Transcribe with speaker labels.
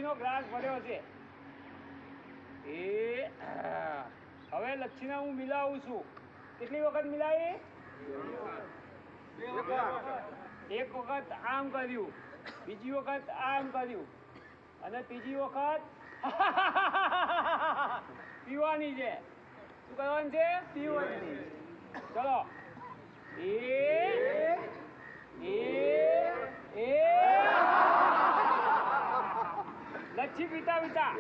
Speaker 1: લચ્છીનો glass ભર્યો છે એ હવે લચ્છીને હું મિલાવું છું કેટલી વખત મિલાવી એક વખત આમ કર્યું બીજી વખત આમ કર્યું અને ત્રીજી વખત પીવાની છે શું કરવાનું છે પીવાની ચલો લચ્છી પીતા પીતા